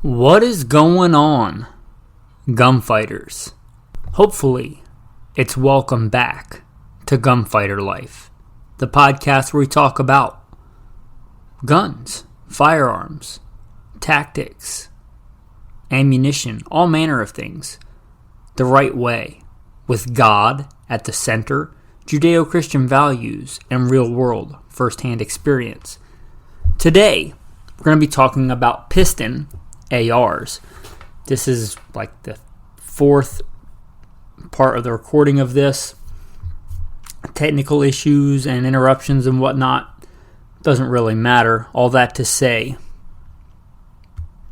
What is going on, gunfighters? Hopefully, it's welcome back to Gunfighter Life, the podcast where we talk about guns, firearms, tactics, ammunition, all manner of things, the right way, with God at the center, Judeo-Christian values, and real-world first-hand experience. Today, we're going to be talking about Piston ARs. This is like the fourth part of the recording of this. Technical issues and interruptions and whatnot doesn't really matter. All that to say,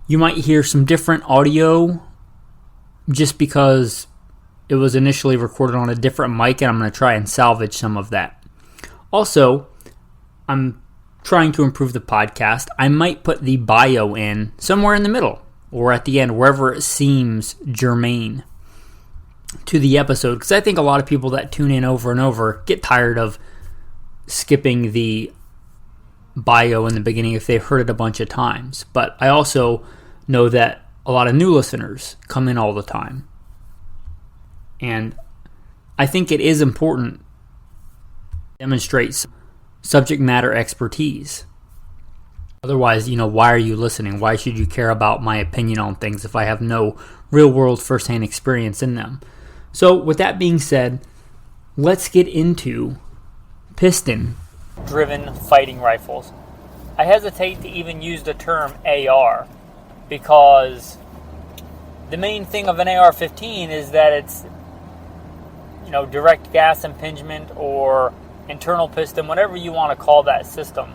you might hear some different audio just because it was initially recorded on a different mic, and I'm going to try and salvage some of that. Also, I'm trying to improve the podcast. I might put the bio in somewhere in the middle or at the end, wherever it seems germane to the episode, because I think a lot of people that tune in over and over get tired of skipping the bio in the beginning if they've heard it a bunch of times. But I also know that a lot of new listeners come in all the time, and I think it is important to demonstrate subject matter expertise. Otherwise, why are you listening? Why should you care about my opinion on things if I have no real-world first-hand experience in them? So, with that being said, let's get into piston-driven fighting rifles. I hesitate to even use the term AR because the main thing of an AR-15 is that it's, direct gas impingement or internal piston, whatever you want to call that system.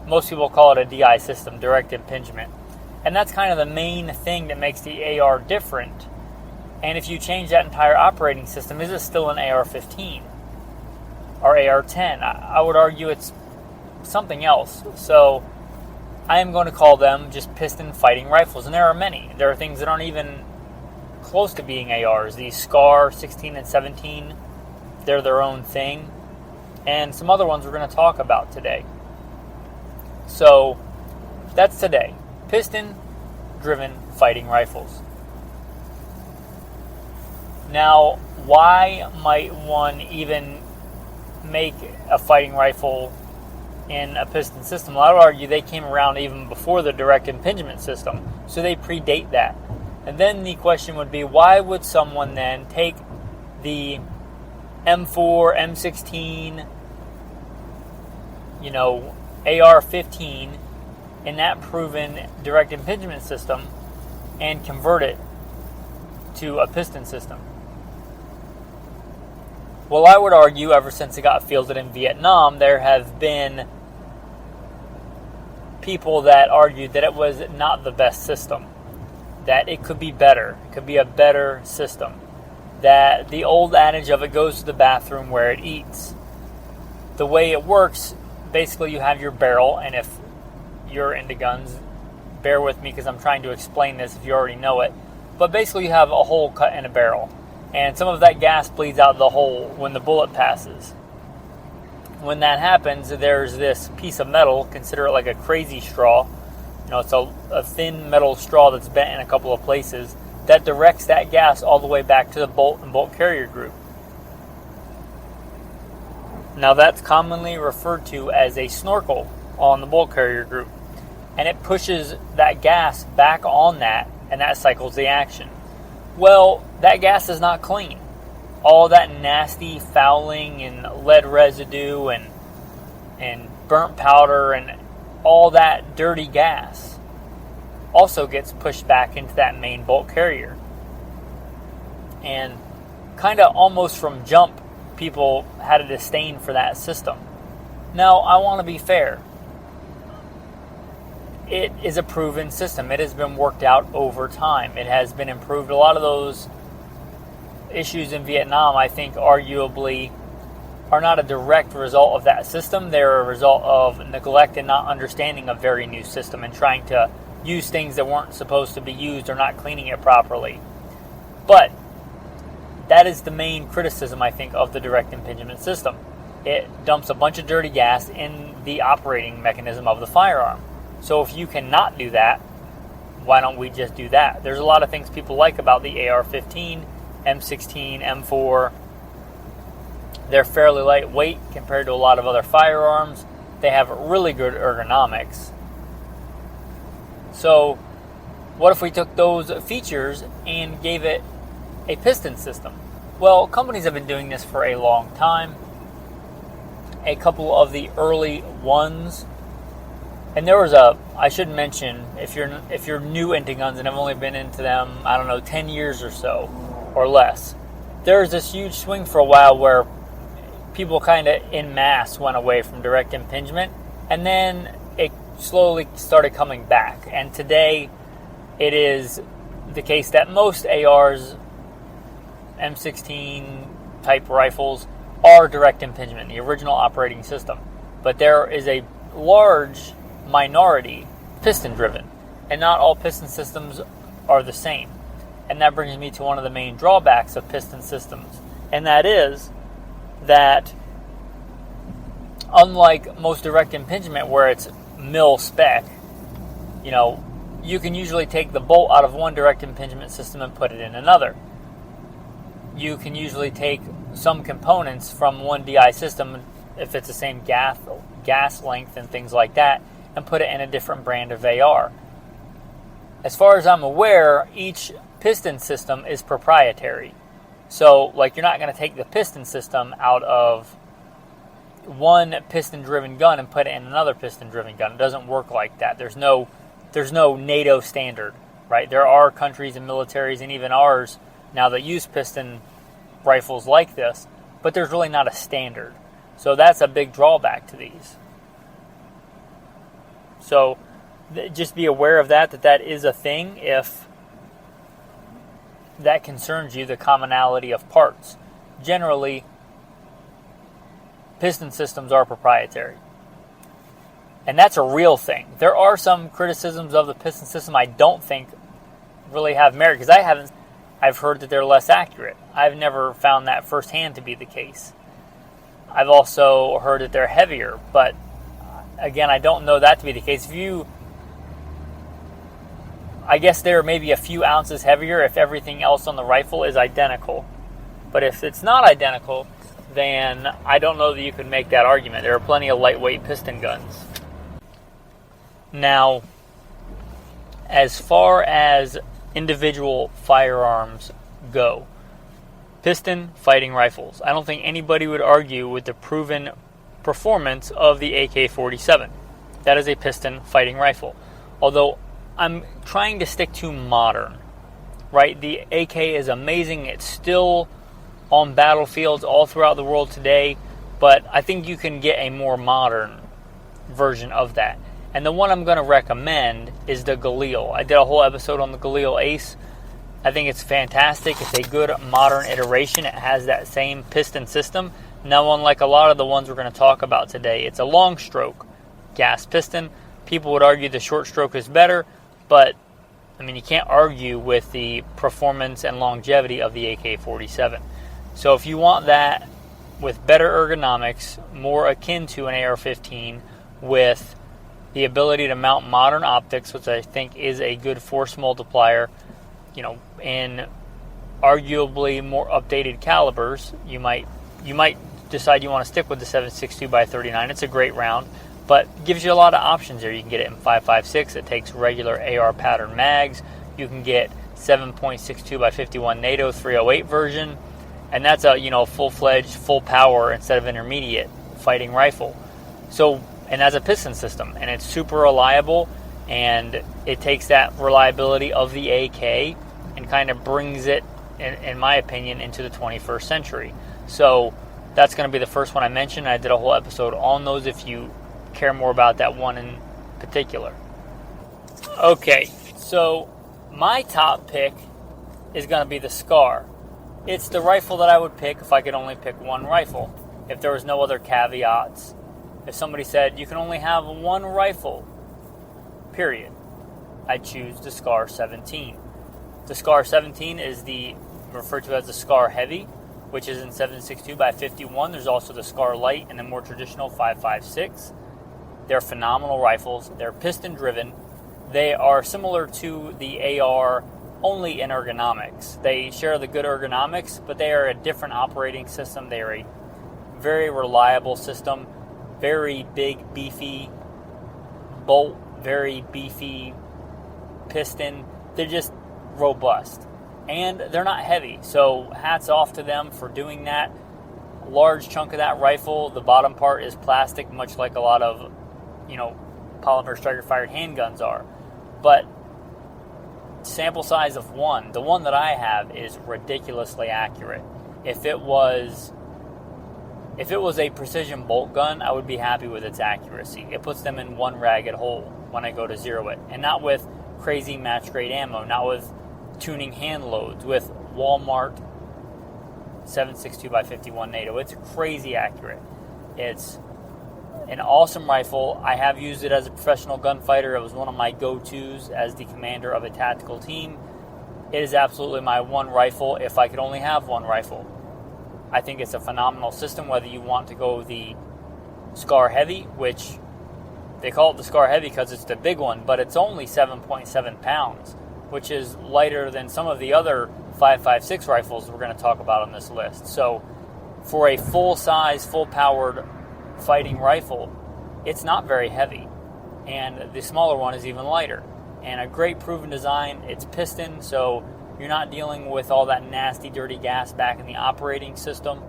Most people call it a DI system, direct impingement. And that's kind of the main thing that makes the AR different. And if you change that entire operating system, is it still an AR-15 or AR-10? I would argue it's something else. So I am going to call them just piston fighting rifles. And there are many. There are things that aren't even close to being ARs. These SCAR 16 and 17, they're their own thing. And some other ones we're going to talk about today. So, that's today. Piston-driven fighting rifles. Now, why might one even make a fighting rifle in a piston system? Well, I would argue they came around even before the direct impingement system, so they predate that. And then the question would be, why would someone then take the M4, M16, AR-15 in that proven direct impingement system and convert it to a piston system? Well, I would argue ever since it got fielded in Vietnam, there have been people that argued that it was not the best system, that it could be better, it could be a better system, that the old adage of it goes to the bathroom where it eats. The way it works, basically you have your barrel, and if you're into guns, bear with me because I'm trying to explain this if you already know it, but basically you have a hole cut in a barrel, and some of that gas bleeds out the hole when the bullet passes. When that happens, there's this piece of metal, consider it like a crazy straw, it's a thin metal straw that's bent in a couple of places, that directs that gas all the way back to the bolt and bolt carrier group. Now that's commonly referred to as a snorkel on the bolt carrier group, and it pushes that gas back on that, and that cycles the action. Well, that gas is not clean. All that nasty fouling and lead residue and burnt powder and all that dirty gas also gets pushed back into that main bolt carrier. And kind of almost from jump, people had a disdain for that system. Now, I want to be fair. It is a proven system. It has been worked out over time. It has been improved. A lot of those issues in Vietnam, I think, arguably are not a direct result of that system. They're a result of neglect and not understanding a very new system and trying to use things that weren't supposed to be used or not cleaning it properly. But that is the main criticism, I think, of the direct impingement system. It dumps a bunch of dirty gas in the operating mechanism of the firearm. So if you cannot do that, why don't we just do that? There's a lot of things people like about the AR-15, M16, M4. They're fairly lightweight compared to a lot of other firearms. They have really good ergonomics. So what if we took those features and gave it a piston system? Well, companies have been doing this for a long time. A couple of the early ones, and there was I should mention, if you're new into guns and have only been into them, 10 years or so, or less, there was this huge swing for a while where people kind of en masse went away from direct impingement, and then it slowly started coming back. And today, it is the case that most ARs, M16 type rifles, are direct impingement, the original operating system. But there is a large minority piston driven, and not all piston systems are the same. And that brings me to one of the main drawbacks of piston systems, and that is that unlike most direct impingement where it's mil spec, you can usually take the bolt out of one direct impingement system and put it in another. You can usually take some components from one DI system, if it's the same gas length and things like that, and put it in a different brand of AR. As far as I'm aware, each piston system is proprietary. So, you're not going to take the piston system out of one piston-driven gun and put it in another piston-driven gun. It doesn't work like that. There's no NATO standard, right? There are countries and militaries, and even ours now, that use piston rifles like this, but there's really not a standard. So that's a big drawback to these. So just be aware of that is a thing if that concerns you, the commonality of parts. Generally, piston systems are proprietary. And that's a real thing. There are some criticisms of the piston system I don't think really have merit, because I've heard that they're less accurate. I've never found that firsthand to be the case. I've also heard that they're heavier, but again, I don't know that to be the case. I guess they're maybe a few ounces heavier if everything else on the rifle is identical. But if it's not identical, then I don't know that you could make that argument. There are plenty of lightweight piston guns. Now, as far as individual firearms go, piston fighting rifles, I don't think anybody would argue with the proven performance of the Hk416. That is a piston fighting rifle. Although I'm trying to stick to modern, right? The AK is amazing. It's still on battlefields all throughout the world today, but I think you can get a more modern version of that. And the one I'm going to recommend is the Galil. I did a whole episode on the Galil Ace. I think it's fantastic. It's a good modern iteration. It has that same piston system. Now, unlike a lot of the ones we're going to talk about today, it's a long stroke gas piston. People would argue the short stroke is better, but you can't argue with the performance and longevity of the AK-47. So if you want that with better ergonomics, more akin to an AR-15, with the ability to mount modern optics, which I think is a good force multiplier, in arguably more updated calibers, you might decide you want to stick with the 7.62x39. It's a great round, but gives you a lot of options there. You can get it in 5.56. It takes regular AR pattern mags. You can get 7.62x51 NATO 308 version, and that's a full-fledged, full power instead of intermediate fighting rifle. So, and that's a piston system, and it's super reliable, and it takes that reliability of the AK and kind of brings it, in my opinion, into the 21st century. So that's going to be the first one I mentioned. I did a whole episode on those if you care more about that one in particular. Okay, so my top pick is going to be the SCAR. It's the rifle that I would pick if I could only pick one rifle, if there was no other caveats. If somebody said you can only have one rifle, period, I'd choose the SCAR 17. The SCAR 17 is referred to as the SCAR Heavy, which is in 7.62x51. There's also the SCAR Light and the more traditional 5.56. They're phenomenal rifles. They're piston driven. They are similar to the AR only in ergonomics. They share the good ergonomics, but they are a different operating system. They are a very reliable system, very big, beefy bolt, very beefy piston. They're just robust, and they're not heavy, so hats off to them for doing that. A large chunk of that rifle, the bottom part is plastic, much like a lot of, polymer striker-fired handguns are. But sample size of one, the one that I have is ridiculously accurate. If it was a precision bolt gun, I would be happy with its accuracy. It puts them in one ragged hole when I go to zero it, and not with crazy match grade ammo, not with tuning hand loads, with Walmart 7.62x51 NATO. It's crazy accurate. It's an awesome rifle. I have used it as a professional gunfighter. It was one of my go-tos as the commander of a tactical team. It is absolutely my one rifle if I could only have one rifle. I think it's a phenomenal system, whether you want to go the Scar Heavy, which they call it the Scar Heavy because it's the big one, but it's only 7.7 pounds, which is lighter than some of the other 5.56 rifles we're going to talk about on this list. So for a full-size, full-powered fighting rifle, it's not very heavy, and the smaller one is even lighter, and a great proven design. It's piston, so you're not dealing with all that nasty dirty gas back in the operating system.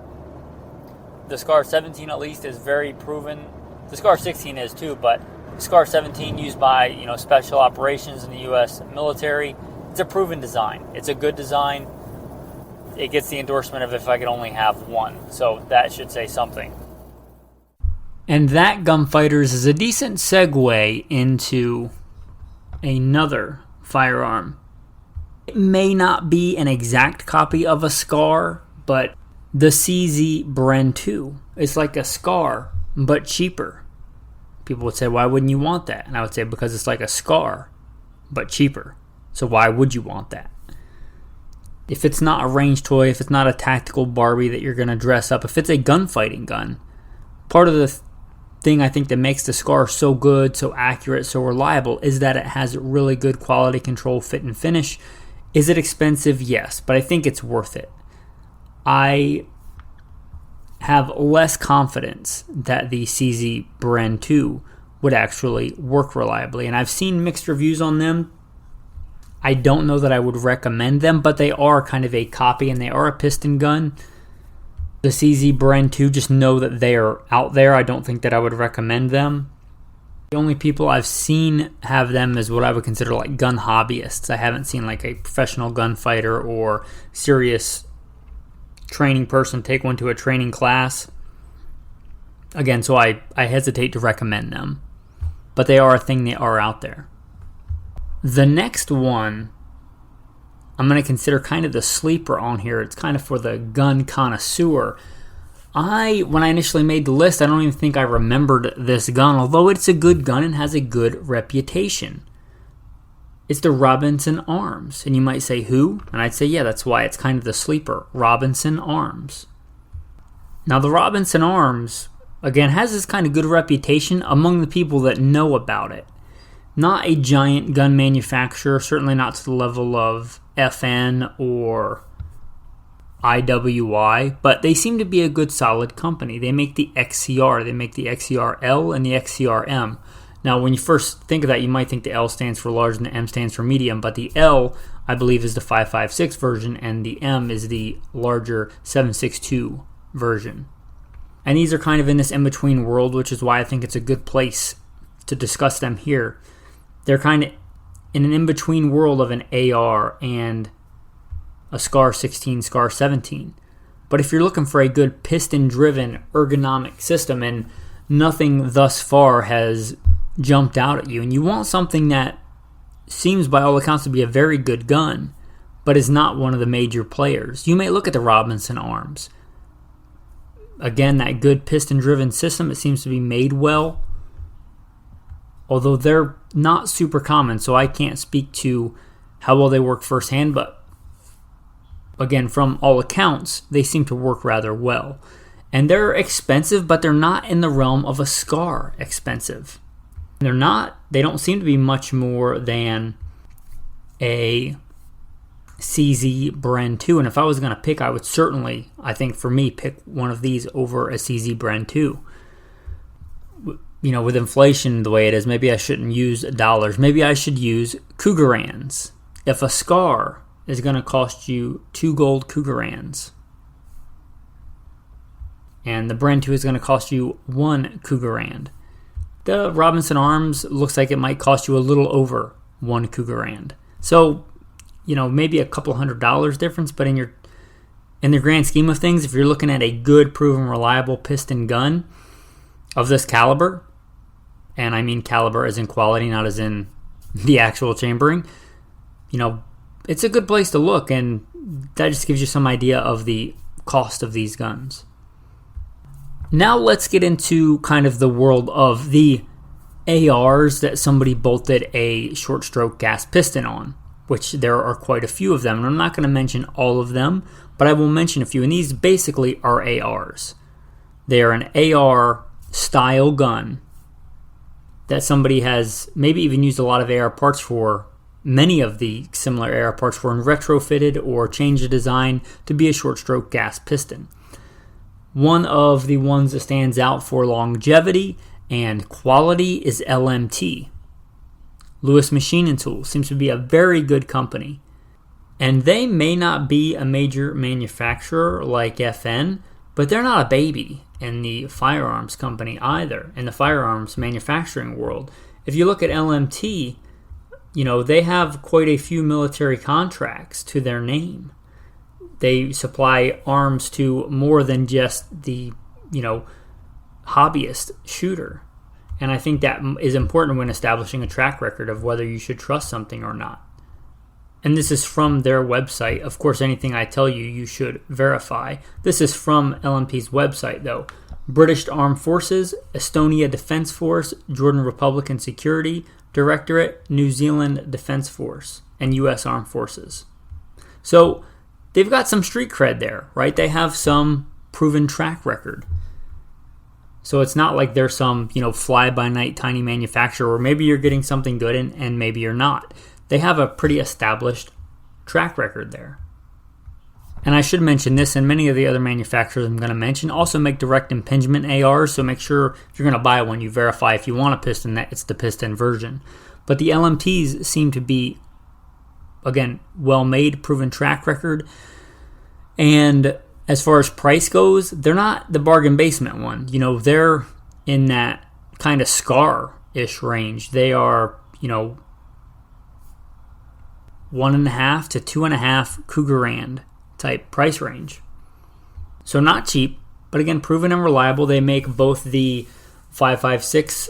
The Scar 17 at least is very proven. The Scar 16 is too, but the Scar 17 used by special operations in the U.S. military, it's a proven design. It's a good design. It gets the endorsement of if I could only have one, so that should say something. And that, Gunfighters, is a decent segue into another firearm. It may not be an exact copy of a Scar, but the CZ Bren 2 is like a Scar, but cheaper. People would say, why wouldn't you want that? And I would say, because it's like a Scar, but cheaper. So why would you want that? If it's not a range toy, if it's not a tactical Barbie that you're going to dress up, if it's a gunfighting gun, part of the thing I think that makes the Scar so good, so accurate, so reliable is that it has really good quality control, fit, and finish. Is it expensive? Yes, but I think it's worth it. I have less confidence that the CZ Bren 2 would actually work reliably, and I've seen mixed reviews on them. I don't know that I would recommend them, but they are kind of a copy, and they are a piston gun. The CZ Bren 2, just know that they are out there. I don't think that I would recommend them. The only people I've seen have them is what I would consider like gun hobbyists. I haven't seen like a professional gunfighter or serious training person take one to a training class. Again, so I hesitate to recommend them. But they are a thing, they are out there. The next one I'm going to consider kind of the sleeper on here. It's kind of for the gun connoisseur. When I initially made the list, I don't even think I remembered this gun, although it's a good gun and has a good reputation. It's the Robinson Arms. And you might say, who? And I'd say, yeah, that's why it's kind of the sleeper. Robinson Arms. Now, the Robinson Arms, again, has this kind of good reputation among the people that know about it. Not a giant gun manufacturer, certainly not to the level of FN or IWI, but they seem to be a good solid company. They make the XCR, they make the XCR-L and the XCR-M. Now, when you first think of that, you might think the L stands for large and the M stands for medium, but the L, I believe, is the 5.56 version, and the M is the larger 7.62 version. And these are kind of in this in-between world, which is why I think it's a good place to discuss them here. They're kind of in an in-between world of an AR and a Scar 16, Scar 17. But if you're looking for a good piston-driven ergonomic system, and nothing thus far has jumped out at you, and you want something that seems by all accounts to be a very good gun, but is not one of the major players, you may look at the Robinson Arms. Again, that good piston-driven system, it seems to be made well. Although they're not super common, so I can't speak to how well they work firsthand, but again, from all accounts, they seem to work rather well. And they're expensive, but they're not in the realm of a Scar expensive. They don't seem to be much more than a CZ Bren 2. And if I was going to pick, I would certainly, I think for me, pick one of these over a CZ Bren 2. With inflation the way it is, maybe I shouldn't use dollars. Maybe I should use Cougarans. If a Scar is going to cost you 2 gold Cougarans, and the Bren 2 is going to cost you 1 Cougarand, the Robinson Arms looks like it might cost you a little over 1 Cougarand. So, maybe a couple $100 difference, but in the grand scheme of things, if you're looking at a good, proven, reliable piston gun of this caliber, and I mean caliber as in quality, not as in the actual chambering, it's a good place to look, and that just gives you some idea of the cost of these guns. Now let's get into kind of the world of the ARs that somebody bolted a short stroke gas piston on, which there are quite a few of them. And I'm not going to mention all of them, but I will mention a few. And these basically are ARs. They are an AR style gun that somebody has maybe even used a lot of AR parts for, many of the similar AR parts for, and retrofitted or changed the design to be a short stroke gas piston. One of the ones that stands out for longevity and quality is L.M.T. Lewis Machine & Tools seems to be a very good company. And they may not be a major manufacturer like FN, but they're not a baby in the firearms company either, in the firearms manufacturing world. If you look at L.M.T., they have quite a few military contracts to their name. They supply arms to more than just the, hobbyist shooter. And I think that is important when establishing a track record of whether you should trust something or not. And this is from their website. Of course, anything I tell you, you should verify. This is from LMP's website, though. British Armed Forces, Estonia Defence Force, Jordan Republican Security Directorate, New Zealand Defence Force, and U.S. Armed Forces. So they've got some street cred there, right? They have some proven track record. So it's not like they're some, fly-by-night tiny manufacturer where maybe you're getting something good and maybe you're not. They have a pretty established track record there. And I should mention this, and many of the other manufacturers I'm going to mention also make direct impingement ARs, so make sure if you're going to buy one, you verify if you want a piston that it's the piston version. But the LMTs seem to be, again, well-made, proven track record. And as far as price goes, they're not the bargain basement one. They're in that kind of Scar-ish range. They are, 1.5 to 2.5 Cougarand type price range. So not cheap, but again, proven and reliable. They make both the 5.56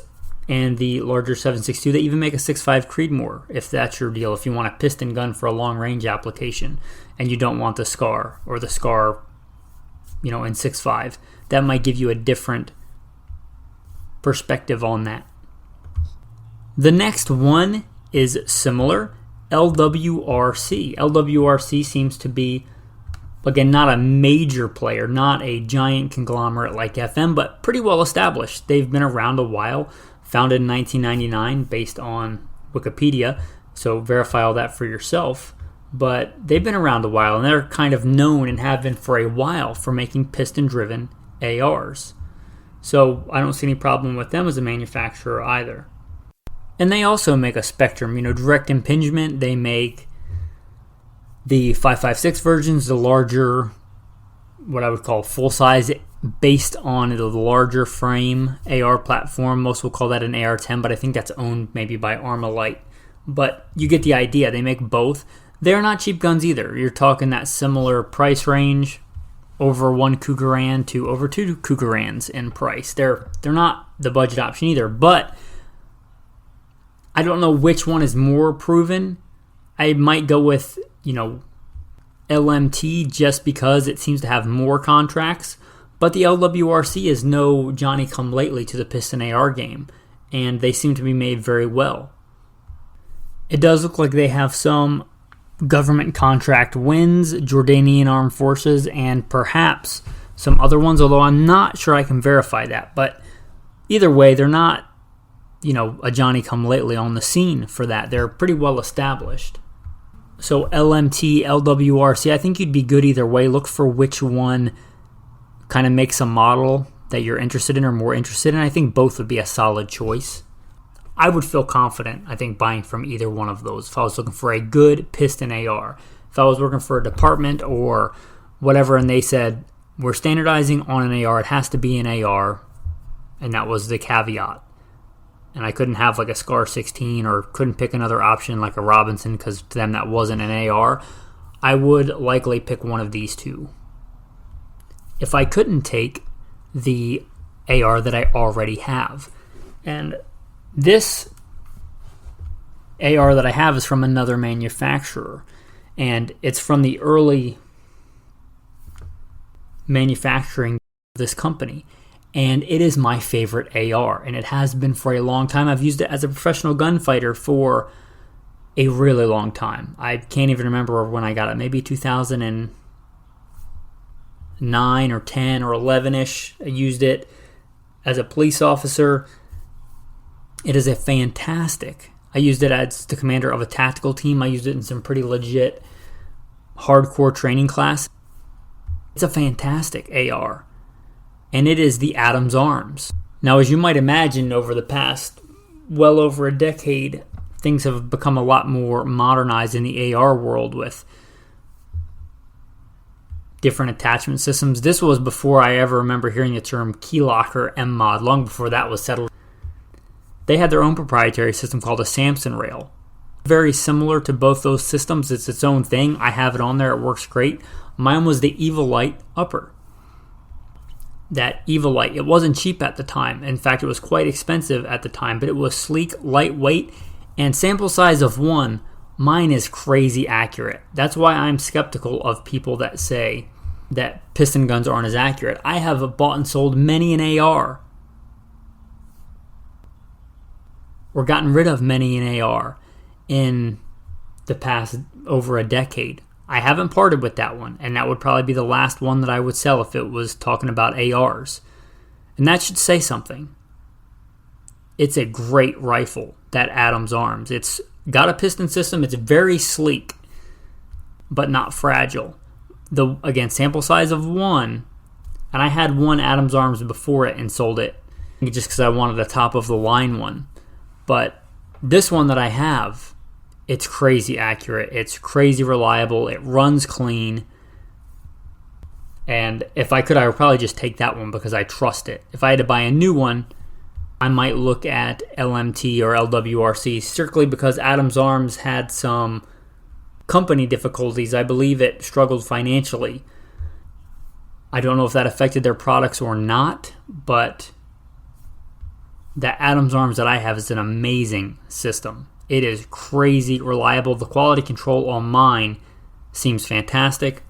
and the larger 7.62. They even make a 6.5 Creedmoor, if that's your deal, if you want a piston gun for a long range application and you don't want the Scar or the Scar, in 6.5. That might give you a different perspective on that. The next one is similar, L.W.R.C. L.W.R.C. seems to be, again, not a major player, not a giant conglomerate like FM, but pretty well established. They've been around a while, founded in 1999 based on Wikipedia, so verify all that for yourself. But they've been around a while, and they're kind of known and have been for a while for making piston-driven ARs. So I don't see any problem with them as a manufacturer either. And they also make a spectrum, direct impingement. They make the 5.56 versions, the larger, what I would call full-size, based on the larger frame AR platform. Most will call that an AR-10, but I think that's owned maybe by Armalite. But you get the idea. They make both. They're not cheap guns either. You're talking that similar price range, over 1 Cougarand to over 2 Cougarands in price. They're not the budget option either, but I don't know which one is more proven. I might go with, L.M.T. just because it seems to have more contracts, but the L.W.R.C. is no Johnny-come-lately to the piston AR game, and they seem to be made very well. It does look like they have some government contract wins, Jordanian Armed Forces, and perhaps some other ones, although I'm not sure I can verify that. But either way, they're not a Johnny-come-lately on the scene for that. They're pretty well established. So L.M.T, L.W.R.C, I think you'd be good either way. Look for which one kind of makes a model that you're interested in or more interested in. I think both would be a solid choice. I would feel confident, I think, buying from either one of those if I was looking for a good piston AR. If I was working for a department or whatever and they said, we're standardizing on an AR, it has to be an AR, and that was the caveat. And I couldn't have like a Hk416 or couldn't pick another option like a Robinson because to them that wasn't an AR, I would likely pick one of these two. If I couldn't take the AR that I already have, and this AR that I have is from another manufacturer, and it's from the early manufacturing of this company, and it is my favorite AR, and it has been for a long time. I've used it as a professional gunfighter for a really long time. I can't even remember when I got it, maybe 2009 or 10 or 11-ish. I used it as a police officer. It is a fantastic. I used it as the commander of a tactical team. I used it in some pretty legit hardcore training class. It's a fantastic AR. And it is the Adams Arms. Now, as you might imagine, over the past well over a decade, things have become a lot more modernized in the AR world with different attachment systems. This was before I ever remember hearing the term keylock or M-mod, long before that was settled. They had their own proprietary system called a Samson rail. Very similar to both those systems. It's its own thing. I have it on there. It works great. Mine was the Evil Light upper. That Evil Light, it wasn't cheap at the time. In fact, it was quite expensive at the time, but it was sleek, lightweight, and sample size of 1. Mine is crazy accurate. That's why I'm skeptical of people that say that piston guns aren't as accurate. I have bought and sold many an AR, or gotten rid of many an AR in the past over a decade. I haven't parted with that one, and that would probably be the last one that I would sell if it was talking about ARs. And that should say something. It's a great rifle, that Adams Arms. It's got a piston system. It's very sleek, but not fragile. Again, sample size of 1, and I had one Adams Arms before it and sold it just because I wanted a top-of-the-line one. But this one that I have, it's crazy accurate. It's crazy reliable. It runs clean. And if I could, I would probably just take that one because I trust it. If I had to buy a new one, I might look at L.M.T or L.W.R.C. strictly because Adams Arms had some company difficulties. I believe it struggled financially. I don't know if that affected their products or not, but that Adams Arms that I have is an amazing system. It is crazy reliable. The quality control on mine seems fantastic.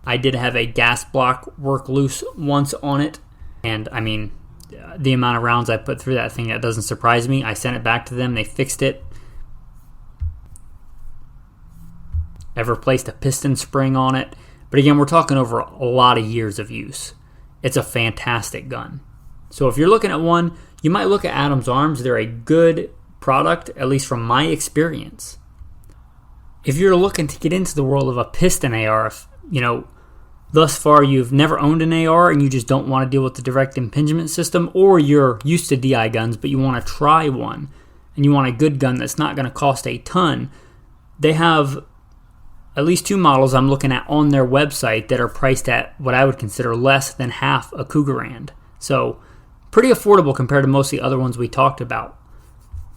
I did have a gas block work loose once on it, and I mean, the amount of rounds I put through that thing, that doesn't surprise me. I sent it back to them. They fixed it. I've replaced a piston spring on it. But again, we're talking over a lot of years of use. It's a fantastic gun. So if you're looking at one, you might look at Adams Arms. They're a good product, at least from my experience. If you're looking to get into the world of a piston AR, if, thus far you've never owned an AR and you just don't want to deal with the direct impingement system, or you're used to DI guns but you want to try one and you want a good gun that's not going to cost a ton, they have at least 2 models I'm looking at on their website that are priced at what I would consider less than half a Cougarand. So pretty affordable compared to most of the other ones we talked about.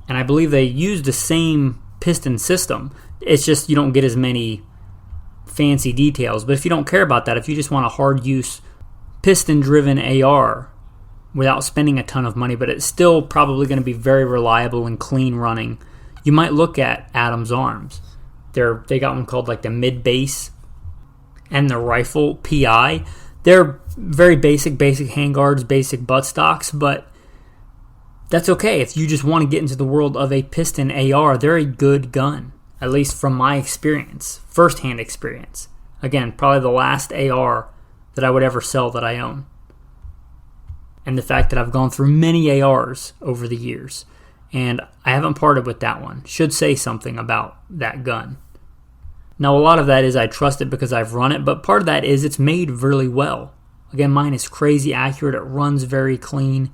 And I believe they use the same piston system. It's just you don't get as many fancy details. But if you don't care about that, if you just want a hard use piston driven AR without spending a ton of money, but it's still probably going to be very reliable and clean running, you might look at Adams Arms. They got one called like the mid base and the rifle PI. They're very basic handguards, basic buttstocks, but that's okay. If you just want to get into the world of a piston AR, they're a good gun, at least from my experience, first-hand experience. Again, probably the last AR that I would ever sell that I own. And the fact that I've gone through many ARs over the years. and I haven't parted with that one. Should say something about that gun. Now, a lot of that is I trust it because I've run it, but part of that is it's made really well. Again, mine is crazy accurate. It runs very clean.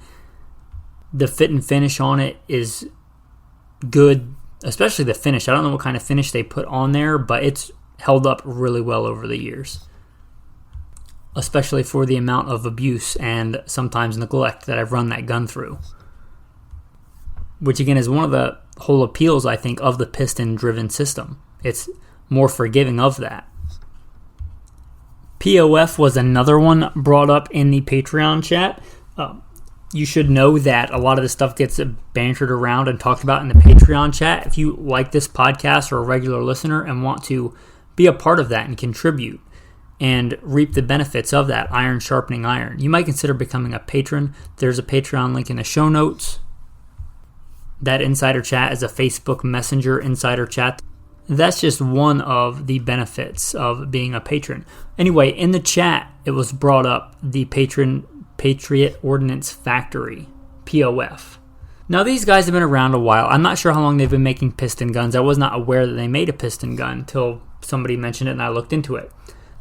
The fit and finish on it is good, especially the finish. I don't know what kind of finish they put on there, but it's held up really well over the years, especially for the amount of abuse and sometimes neglect that I've run that gun through. Which again is one of the whole appeals, I think, of the piston-driven system. It's more forgiving of that. POF was another one brought up in the Patreon chat. You should know that a lot of this stuff gets bantered around and talked about in the Patreon chat. If you like this podcast or a regular listener and want to be a part of that and contribute and reap the benefits of that, iron sharpening iron, you might consider becoming a patron. There's a Patreon link in the show notes. That insider chat is a Facebook Messenger insider chat. That's just one of the benefits of being a patron. Anyway, in the chat, it was brought up the Patriot Ordnance Factory, POF. Now, these guys have been around a while. I'm not sure how long they've been making piston guns. I was not aware that they made a piston gun until somebody mentioned it and I looked into it.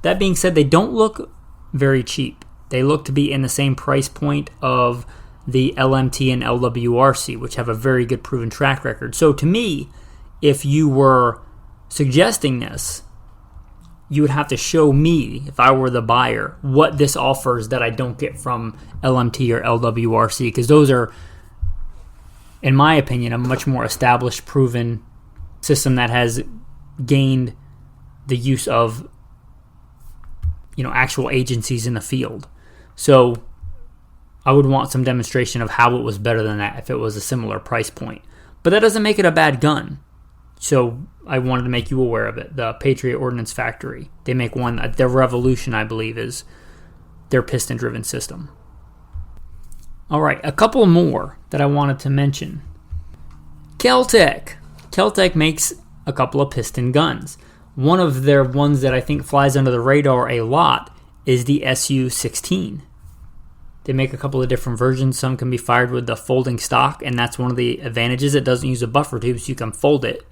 That being said, they don't look very cheap. They look to be in the same price point of the L.M.T and L.W.R.C, which have a very good proven track record. So to me, if you were suggesting this, you would have to show me, if I were the buyer, what this offers that I don't get from L.M.T or L.W.R.C, because those are, in my opinion, a much more established, proven system that has gained the use of, actual agencies in the field. So I would want some demonstration of how it was better than that if it was a similar price point. But that doesn't make it a bad gun. So I wanted to make you aware of it. The Patriot Ordnance Factory. They make one, their Revolution, I believe, is their piston-driven system. All right, a couple more that I wanted to mention. Kel-Tec. Kel-Tec makes a couple of piston guns. One of their ones that I think flies under the radar a lot is the SU-16. They make a couple of different versions. Some can be fired with the folding stock, and that's one of the advantages. It doesn't use a buffer tube, so you can fold it.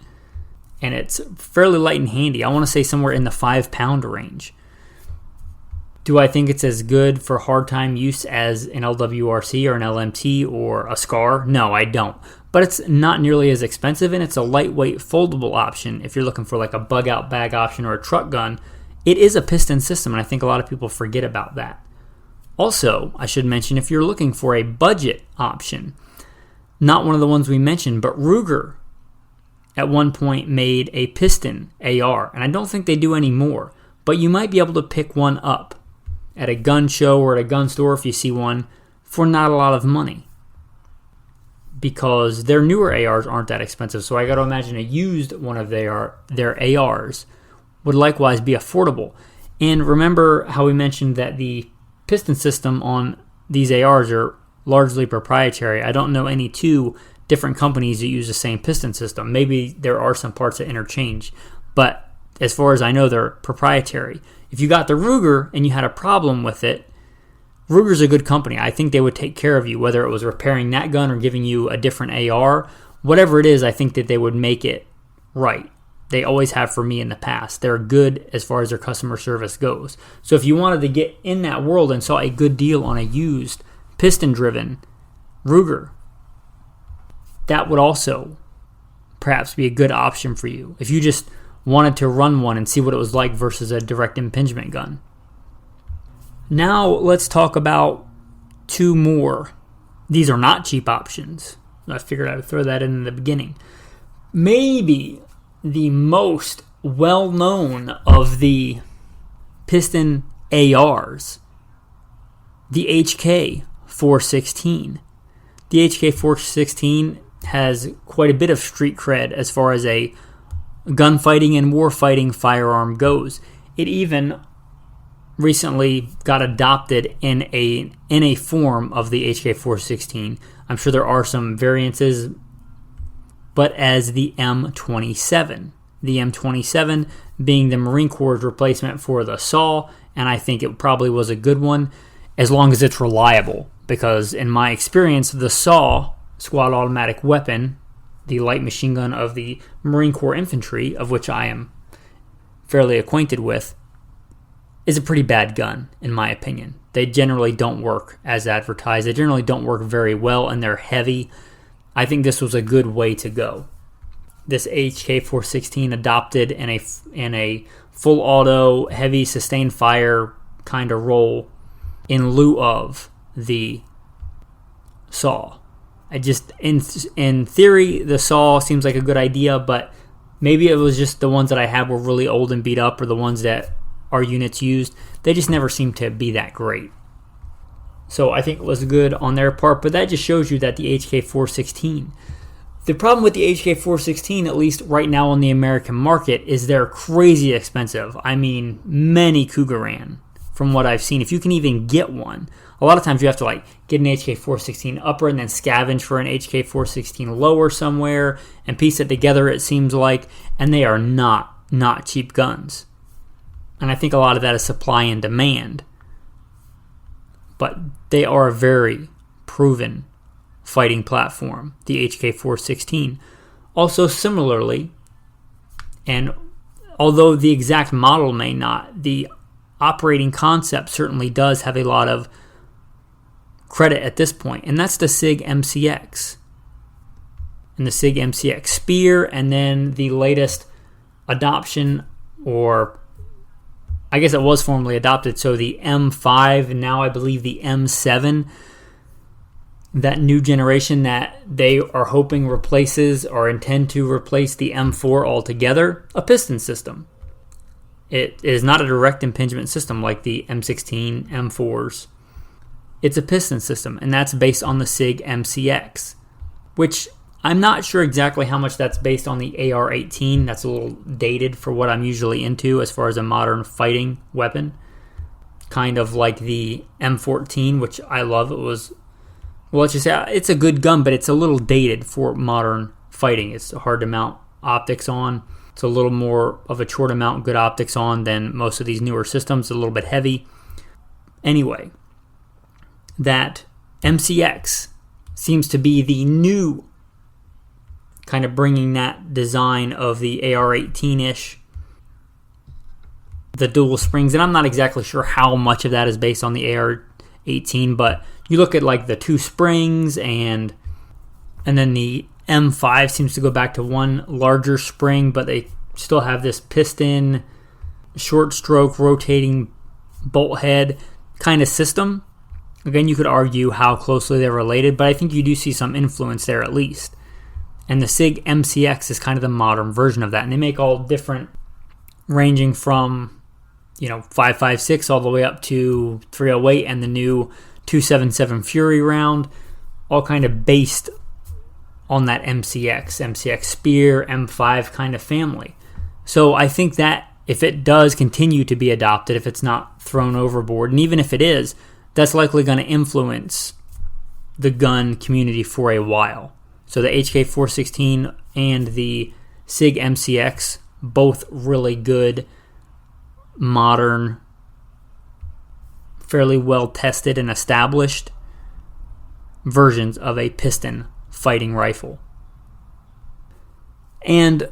And it's fairly light and handy. I want to say somewhere in the 5-pound range. Do I think it's as good for hard time use as an L.W.R.C or an L.M.T or a SCAR? No, I don't. But it's not nearly as expensive, and it's a lightweight foldable option if you're looking for like a bug-out bag option or a truck gun. It is a piston system, and I think a lot of people forget about that. Also, I should mention, if you're looking for a budget option, not one of the ones we mentioned, but Ruger at one point made a piston AR, and I don't think they do anymore, but you might be able to pick one up at a gun show or at a gun store if you see one for not a lot of money, because their newer ARs aren't that expensive. So I got to imagine a used one of their ARs would likewise be affordable. And remember how we mentioned that the piston system on these ARs are largely proprietary. I don't know any two different companies that use the same piston system. Maybe there are some parts that interchange, but as far as I know, they're proprietary. If you got the Ruger and you had a problem with it, Ruger's a good company. I think they would take care of you, whether it was repairing that gun or giving you a different AR. Whatever it is, I think that they would make it right. They always have for me in the past. They're good as far as their customer service goes. So if you wanted to get in that world and saw a good deal on a used piston-driven Ruger, that would also perhaps be a good option for you if you just wanted to run one and see what it was like versus a direct impingement gun. Now let's talk about two more. These are not cheap options. I figured I would throw that in the beginning. Maybe the most well-known of the piston ARs, the Hk416. The Hk416 has quite a bit of street cred as far as a gunfighting and warfighting firearm goes. It even recently got adopted in a form of the Hk416. I'm sure there are some variances, but as the M27. The M27 being the Marine Corps' replacement for the SAW, and I think it probably was a good one as long as it's reliable, because in my experience, the SAW squad automatic weapon, the light machine gun of the Marine Corps Infantry, of which I am fairly acquainted with, is a pretty bad gun, in my opinion. They generally don't work as advertised. They generally don't work very well, and they're heavy. I think this was a good way to go. This Hk416 adopted in a full auto, heavy sustained fire kind of role in lieu of the SAW. In theory, the SAW seems like a good idea, but maybe it was just the ones that I had were really old and beat up, or the ones that our units used. They just never seemed to be that great. So I think it was good on their part, but that just shows you that the Hk416. The problem with the Hk416, at least right now on the American market, is they're crazy expensive. I mean, many Cougaran, from what I've seen. If you can even get one, a lot of times you have to get an Hk416 upper and then scavenge for an Hk416 lower somewhere and piece it together, it seems like, and they are not cheap guns. And I think a lot of that is supply and demand. But they are a very proven fighting platform, the Hk416. Also similarly, and although the exact model may not, the operating concept certainly does have a lot of credit at this point, and that's the SIG MCX. And the SIG MCX Spear, and then the latest adoption, or I guess it was formerly adopted, so the M5, and now I believe the M7, that new generation that they are hoping replaces or intend to replace the M4 altogether, a piston system. It is not a direct impingement system like the M16, M4s. It's a piston system, and that's based on the SIG MCX, which I'm not sure exactly how much that's based on the AR-18. That's a little dated for what I'm usually into as far as a modern fighting weapon. Kind of like the M14, which I love. Let's just say it's a good gun, but it's a little dated for modern fighting. It's hard to mount optics on. It's a little more of a chore to mount good optics on than most of these newer systems. It's a little bit heavy. Anyway, that MCX seems to be the new kind of bringing that design of the AR-18-ish, the dual springs, and I'm not exactly sure how much of that is based on the AR-18, but you look at the two springs, and then the M5 seems to go back to one larger spring, but they still have this piston, short stroke, rotating bolt head kind of system. Again, you could argue how closely they're related, but I think you do see some influence there at least. And the SIG MCX is kind of the modern version of that. And they make all different, ranging from 5.56 all the way up to 308 and the new 277 Fury round, all kind of based on that MCX Spear, M5 kind of family. So I think that if it does continue to be adopted, if it's not thrown overboard, and even if it is, that's likely going to influence the gun community for a while. So the Hk416 and the SIG MCX, both really good, modern, fairly well tested and established versions of a piston fighting rifle. And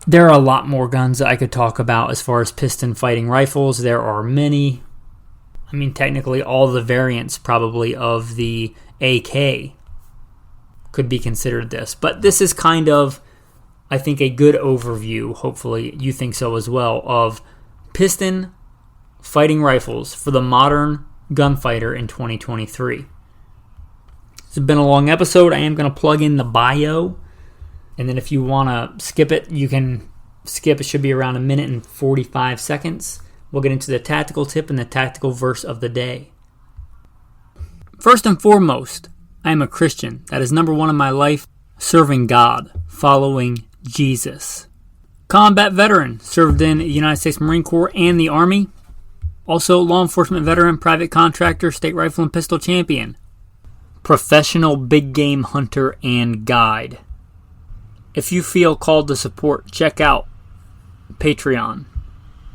there are a lot more guns that I could talk about as far as piston fighting rifles. There are many. I mean, technically all the variants probably of the AK could be considered this. But this is kind of, I think, a good overview, hopefully you think so as well, of piston fighting rifles for the modern gunfighter in 2023. It's been a long episode. I am going to plug in the bio, and then if you want to skip it, you can skip. It should be around 1 minute and 45 seconds. We'll get into the tactical tip and the tactical verse of the day. First and foremost, I am a Christian. That is number one in my life, serving God, following Jesus. Combat veteran, served in the United States Marine Corps and the Army. Also law enforcement veteran, private contractor, state rifle and pistol champion. Professional big game hunter and guide. If you feel called to support, check out Patreon.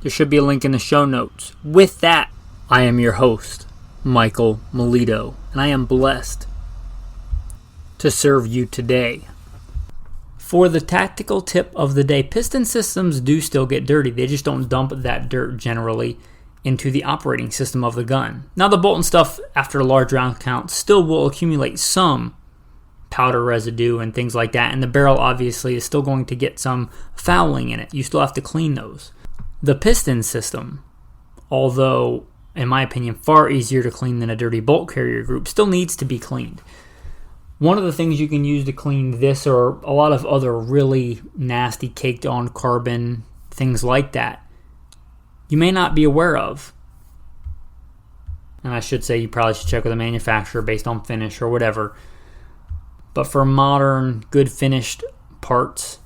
There should be a link in the show notes. With that, I am your host, Michael Milito, and I am blessed to serve you today. For the tactical tip of the day, piston systems do still get dirty. They just don't dump that dirt generally into the operating system of the gun. Now the bolt and stuff after a large round count still will accumulate some powder residue and things like that, and the barrel obviously is still going to get some fouling in it. You still have to clean those. The piston system, although in my opinion far easier to clean than a dirty bolt carrier group, still needs to be cleaned. One of the things you can use to clean this or a lot of other really nasty caked on carbon things like that you may not be aware of. And I should say you probably should check with a manufacturer based on finish or whatever. But for modern, good finished parts,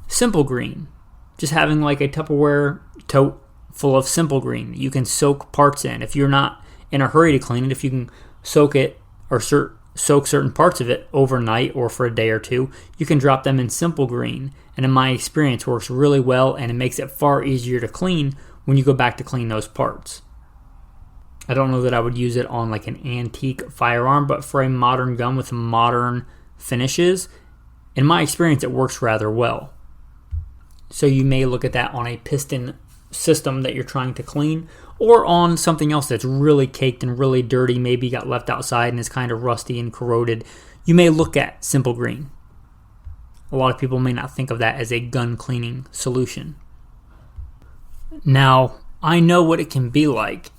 Simple Green. Just having like a Tupperware tote full of Simple Green that you can soak parts in. If you're not in a hurry to clean it, if you can soak it or soak certain parts of it overnight or for a day or two, you can drop them in Simple Green. And in my experience, works really well, and it makes it far easier to clean when you go back to clean those parts. I don't know that I would use it on like an antique firearm, but for a modern gun with modern finishes, in my experience, it works rather well. So you may look at that on a piston system that you're trying to clean, or on something else that's really caked and really dirty, maybe got left outside and is kind of rusty and corroded. You may look at Simple Green. A lot of people may not think of that as a gun cleaning solution. Now, I know what it can be like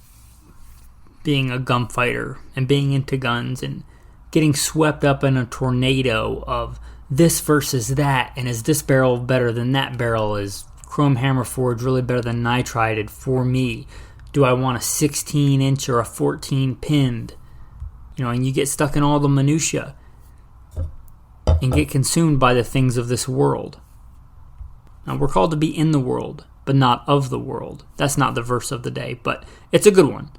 being a gunfighter and being into guns and getting swept up in a tornado of this versus that, and is this barrel better than that barrel? Is chrome hammer forge really better than nitrided for me? Do I want a 16-inch or a 14 pinned? And you get stuck in all the minutia and get consumed by the things of this world. Now, we're called to be in the world, but not of the world. That's not the verse of the day, but it's a good one.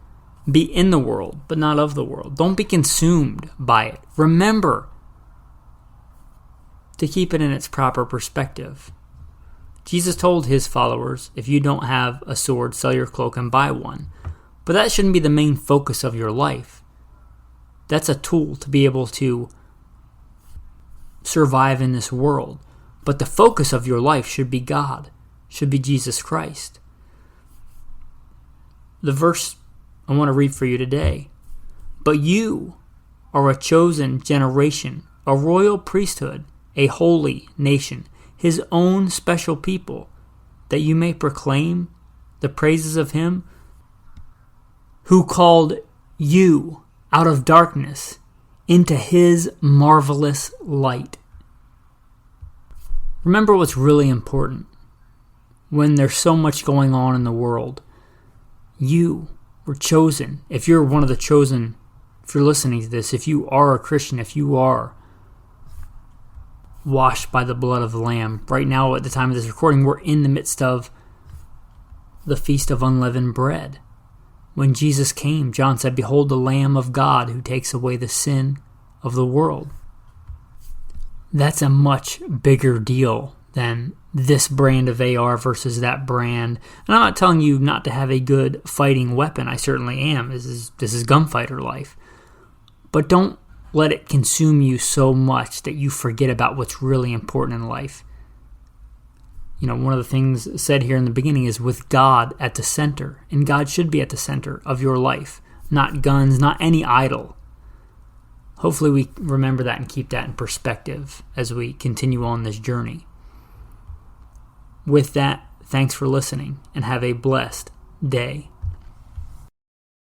Be in the world, but not of the world. Don't be consumed by it. Remember to keep it in its proper perspective. Jesus told his followers, if you don't have a sword, sell your cloak and buy one. But that shouldn't be the main focus of your life. That's a tool to be able to survive in this world. But the focus of your life should be God, should be Jesus Christ. The verse I want to read for you today. But you are a chosen generation, a royal priesthood, a holy nation, his own special people, that you may proclaim the praises of him who called you out of darkness into his marvelous light. Remember what's really important when there's so much going on in the world. You were chosen. If you're one of the chosen, if you're listening to this, if you are a Christian, if you are washed by the blood of the Lamb. Right now, at the time of this recording, we're in the midst of the Feast of Unleavened Bread. When Jesus came, John said, behold the Lamb of God who takes away the sin of the world. That's a much bigger deal than this brand of AR versus that brand. And I'm not telling you not to have a good fighting weapon. I certainly am. This is gunfighter life. But don't let it consume you so much that you forget about what's really important in life. One of the things said here in the beginning is with God at the center. And God should be at the center of your life. Not guns, not any idol. Hopefully we remember that and keep that in perspective as we continue on this journey. With that, thanks for listening and have a blessed day.